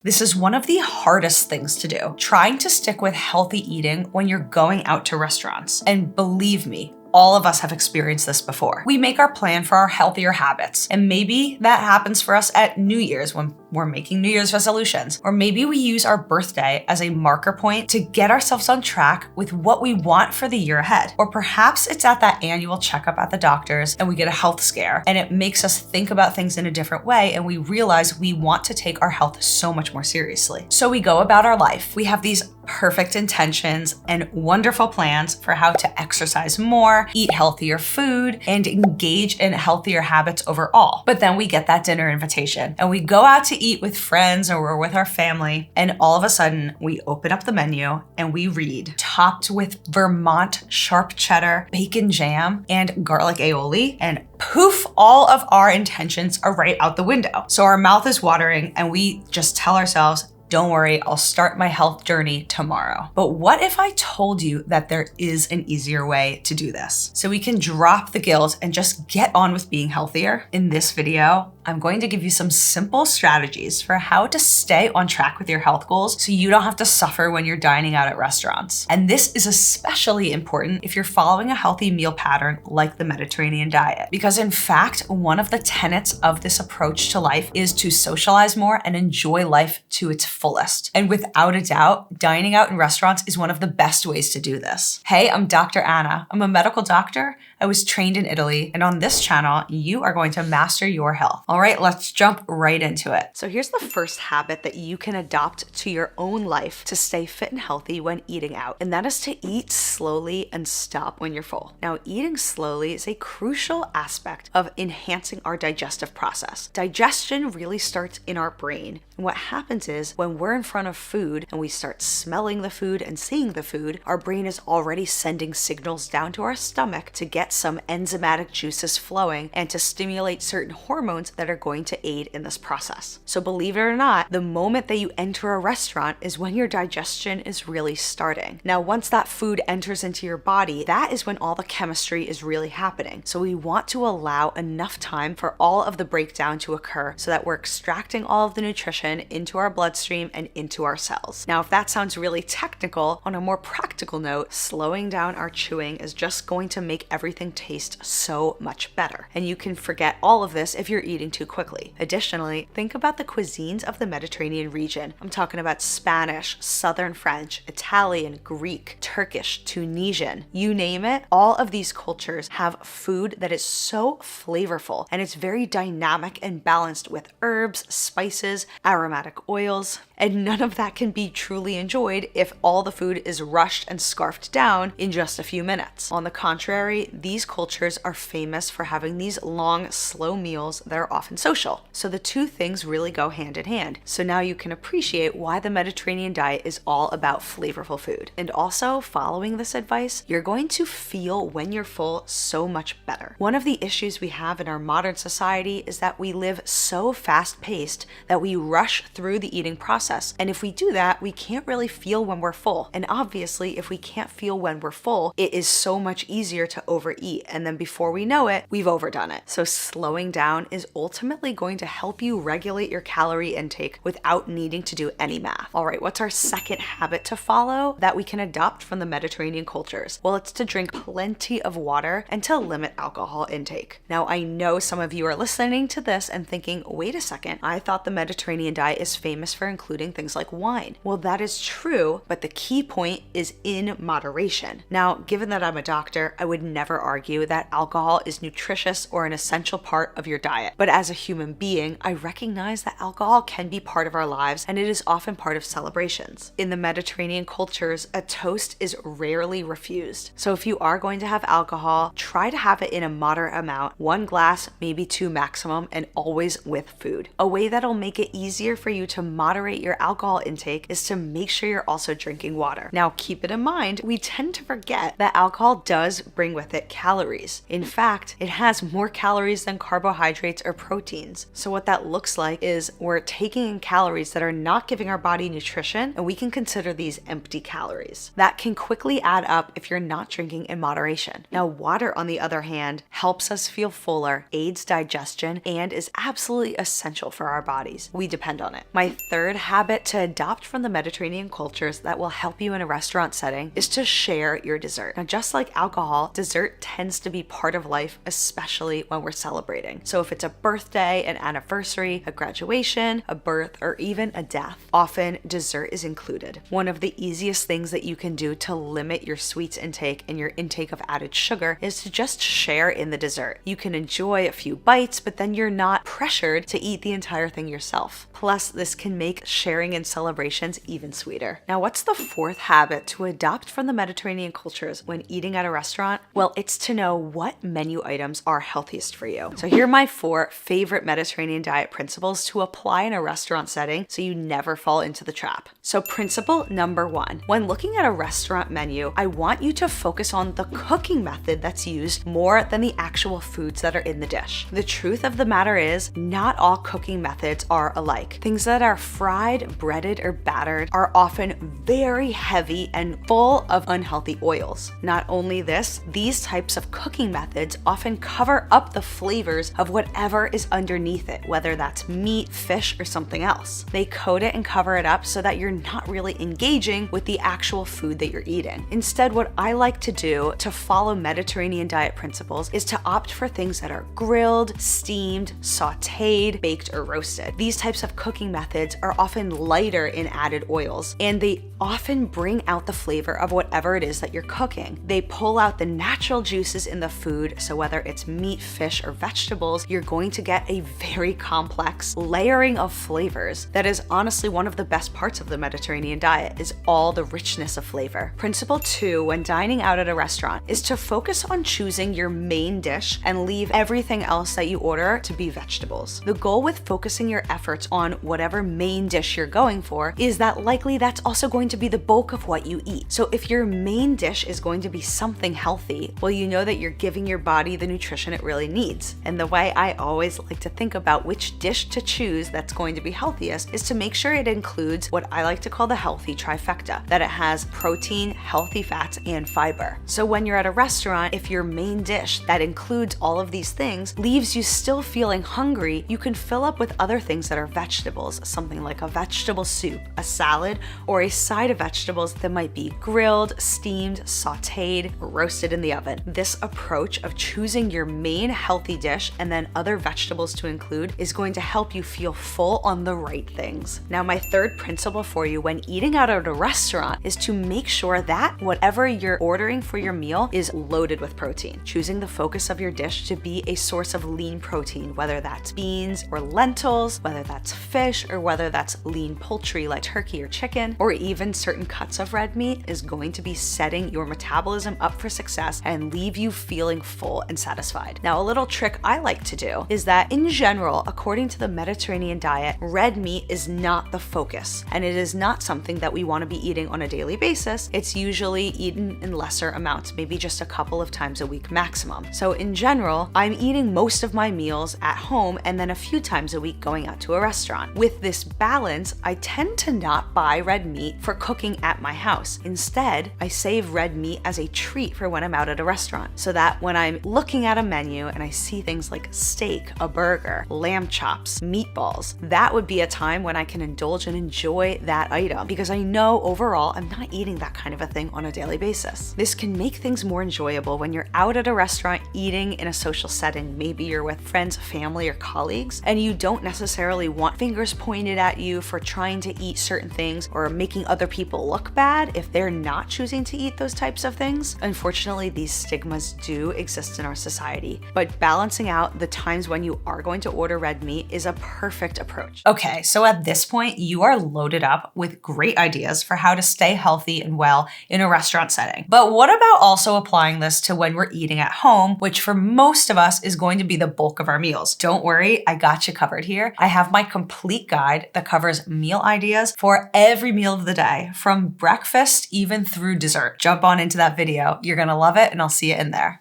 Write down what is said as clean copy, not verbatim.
This is one of the hardest things to do, trying to stick with healthy eating when you're going out to restaurants. And believe me, all of us have experienced this before. We make our plan for our healthier habits, and maybe that happens for us at New Year's when we're making New Year's resolutions. Or maybe we use our birthday as a marker point to get ourselves on track with what we want for the year ahead. Or perhaps it's at that annual checkup at the doctor's and we get a health scare and it makes us think about things in a different way and we realize we want to take our health so much more seriously. So we go about our life. We have these perfect intentions and wonderful plans for how to exercise more, eat healthier food, and engage in healthier habits overall. But then we get that dinner invitation and we go out to eat with friends or we're with our family, and all of a sudden we open up the menu and we read topped with Vermont sharp cheddar, bacon jam, and garlic aioli, and poof, all of our intentions are right out the window. So our mouth is watering and we just tell ourselves, don't worry, I'll start my health journey tomorrow. But what if I told you that there is an easier way to do this? So we can drop the guilt and just get on with being healthier. In this video, I'm going to give you some simple strategies for how to stay on track with your health goals so you don't have to suffer when you're dining out at restaurants. And this is especially important if you're following a healthy meal pattern like the Mediterranean diet. Because in fact, one of the tenets of this approach to life is to socialize more and enjoy life to its fullest. And without a doubt, dining out in restaurants is one of the best ways to do this. Hey, I'm Dr. Anna. I'm a medical doctor. I was trained in Italy, and on this channel, you are going to master your health. All right, let's jump right into it. So here's the first habit that you can adopt to your own life to stay fit and healthy when eating out, and that is to eat slowly and stop when you're full. Now, eating slowly is a crucial aspect of enhancing our digestive process. Digestion really starts in our brain, and what happens is when we're in front of food and we start smelling the food and seeing the food, our brain is already sending signals down to our stomach to get some enzymatic juices flowing and to stimulate certain hormones that are going to aid in this process. So believe it or not, the moment that you enter a restaurant is when your digestion is really starting. Now, once that food enters into your body, that is when all the chemistry is really happening. So we want to allow enough time for all of the breakdown to occur so that we're extracting all of the nutrition into our bloodstream and into our cells. Now, if that sounds really technical, on a more practical note, slowing down our chewing is just going to make everything taste so much better. And you can forget all of this if you're eating too quickly. Additionally, think about the cuisines of the Mediterranean region. I'm talking about Spanish, Southern French, Italian, Greek, Turkish, Tunisian, you name it. All of these cultures have food that is so flavorful and it's very dynamic and balanced with herbs, spices, aromatic oils, and none of that can be truly enjoyed if all the food is rushed and scarfed down in just a few minutes. On the contrary, these cultures are famous for having these long, slow meals that are often social. So the two things really go hand in hand. So now you can appreciate why the Mediterranean diet is all about flavorful food. And also, following this advice, you're going to feel when you're full so much better. One of the issues we have in our modern society is that we live so fast-paced that we rush through the eating process. And if we do that, we can't really feel when we're full. And obviously, if we can't feel when we're full, it is so much easier to overeat. And then before we know it, we've overdone it. So slowing down is ultimately going to help you regulate your calorie intake without needing to do any math. All right, what's our second habit to follow that we can adopt from the Mediterranean cultures? Well, it's to drink plenty of water and to limit alcohol intake. Now, I know some of you are listening to this and thinking, wait a second, I thought the Mediterranean diet is famous for including things like wine. Well, that is true, but the key point is in moderation. Now, given that I'm a doctor, I would never argue that alcohol is nutritious or an essential part of your diet. But as a human being, I recognize that alcohol can be part of our lives and it is often part of celebrations. In the Mediterranean cultures, a toast is rarely refused. So if you are going to have alcohol, try to have it in a moderate amount, 1 glass, maybe 2 maximum, and always with food. A way that'll make it easier for you to moderate your alcohol intake is to make sure you're also drinking water. Now, keep it in mind, we tend to forget that alcohol does bring with it calories. In fact, it has more calories than carbohydrates or proteins. So what that looks like is we're taking in calories that are not giving our body nutrition, and we can consider these empty calories. That can quickly add up if you're not drinking in moderation. Now, water, on the other hand, helps us feel fuller, aids digestion, and is absolutely essential for our bodies. We depend on it. My third habit to adopt from the Mediterranean cultures that will help you in a restaurant setting is to share your dessert. Now, just like alcohol, dessert tends to be part of life, especially when we're celebrating. So if it's a birthday, an anniversary, a graduation, a birth, or even a death, often dessert is included. One of the easiest things that you can do to limit your sweets intake and your intake of added sugar is to just share in the dessert. You can enjoy a few bites, but then you're not pressured to eat the entire thing yourself. Plus, this can make sharing in celebrations even sweeter. Now, what's the fourth habit to adopt from the Mediterranean cultures when eating at a restaurant? Well, it's to know what menu items are healthiest for you. So here are my 4 favorite Mediterranean diet principles to apply in a restaurant setting so you never fall into the trap. So principle number 1, when looking at a restaurant menu, I want you to focus on the cooking method that's used more than the actual foods that are in the dish. The truth of the matter is, not all cooking methods are alike. Things that are fried, breaded, or battered are often very heavy and full of unhealthy oils. Not only this, these types of cooking methods often cover up the flavors of whatever is underneath it, whether that's meat, fish, or something else. They coat it and cover it up so that you're not really engaging with the actual food that you're eating. Instead, what I like to do to follow Mediterranean diet principles is to opt for things that are grilled, steamed, sautéed, baked, or roasted. These types of cooking methods are often lighter in added oils, and they often bring out the flavor of whatever it is that you're cooking. They pull out the natural juices in the food, so whether it's meat, fish, or vegetables, you're going to get a very complex layering of flavors that is honestly one of the best parts of the Mediterranean diet, is all the richness of flavor. Principle 2, when dining out at a restaurant, is to focus on choosing your main dish and leave everything else that you order to be vegetables. The goal with focusing your efforts on whatever main dish you're going for is that likely that's also going to be the bulk of what you eat. So if your main dish is going to be something healthy, well, you know that you're giving your body the nutrition it really needs. And the way I always like to think about which dish to choose that's going to be healthiest is to make sure it includes what I like to call the healthy trifecta, that it has protein, healthy fats, and fiber. So when you're at a restaurant, if your main dish that includes all of these things leaves you still feeling hungry, you can fill up with other things that are vegetables, something like a vegetable soup, a salad, or a side of vegetables that might be grilled, steamed, sautéed, or roasted in the oven. This approach of choosing your main healthy dish and then other vegetables to include is going to help you feel full on the right things. Now, my third principle for you when eating out at a restaurant is to make sure that whatever you're ordering for your meal is loaded with protein. Choosing the focus of your dish to be a source of lean protein, whether that's beans or lentils, whether that's fish, or whether that's lean poultry like turkey or chicken, or even certain cuts of red meat, is going to be setting your metabolism up for success and leave you feeling full and satisfied. Now, a little trick I like to do is that in general, according to the Mediterranean diet, red meat is not the focus, and it is not something that we want to be eating on a daily basis. It's usually eaten in lesser amounts, maybe just a couple of times a week maximum. So in general, I'm eating most of my meals at home and then a few times a week going out to a restaurant. With this balance, I tend to not buy red meat for cooking at my house. Instead, I save red meat as a treat for when I'm out at a restaurant, so that when I'm looking at a menu and I see things like steak, a burger, lamb chops, meatballs, that would be a time when I can indulge and enjoy that item, because I know overall I'm not eating that kind of a thing on a daily basis. This can make things more enjoyable when you're out at a restaurant eating in a social setting. Maybe you're with friends, family, or colleagues, and you don't necessarily want fingers pointed at you for trying to eat certain things or making other people look bad if they're not choosing to eat those types of things. Unfortunately, these stigmas do exist in our society, but balancing out the times when you are going to order red meat is a perfect approach. Okay, so at this point, you are loaded up with great ideas for how to stay healthy and well in a restaurant setting. But what about also applying this to when we're eating at home, which for most of us is going to be the bulk of our meals? Don't worry, I got you covered here. I have my complete guide that covers meal ideas for every meal of the day, from breakfast even through dessert. Jump on into that video. You're gonna love it, and I'll see you in there.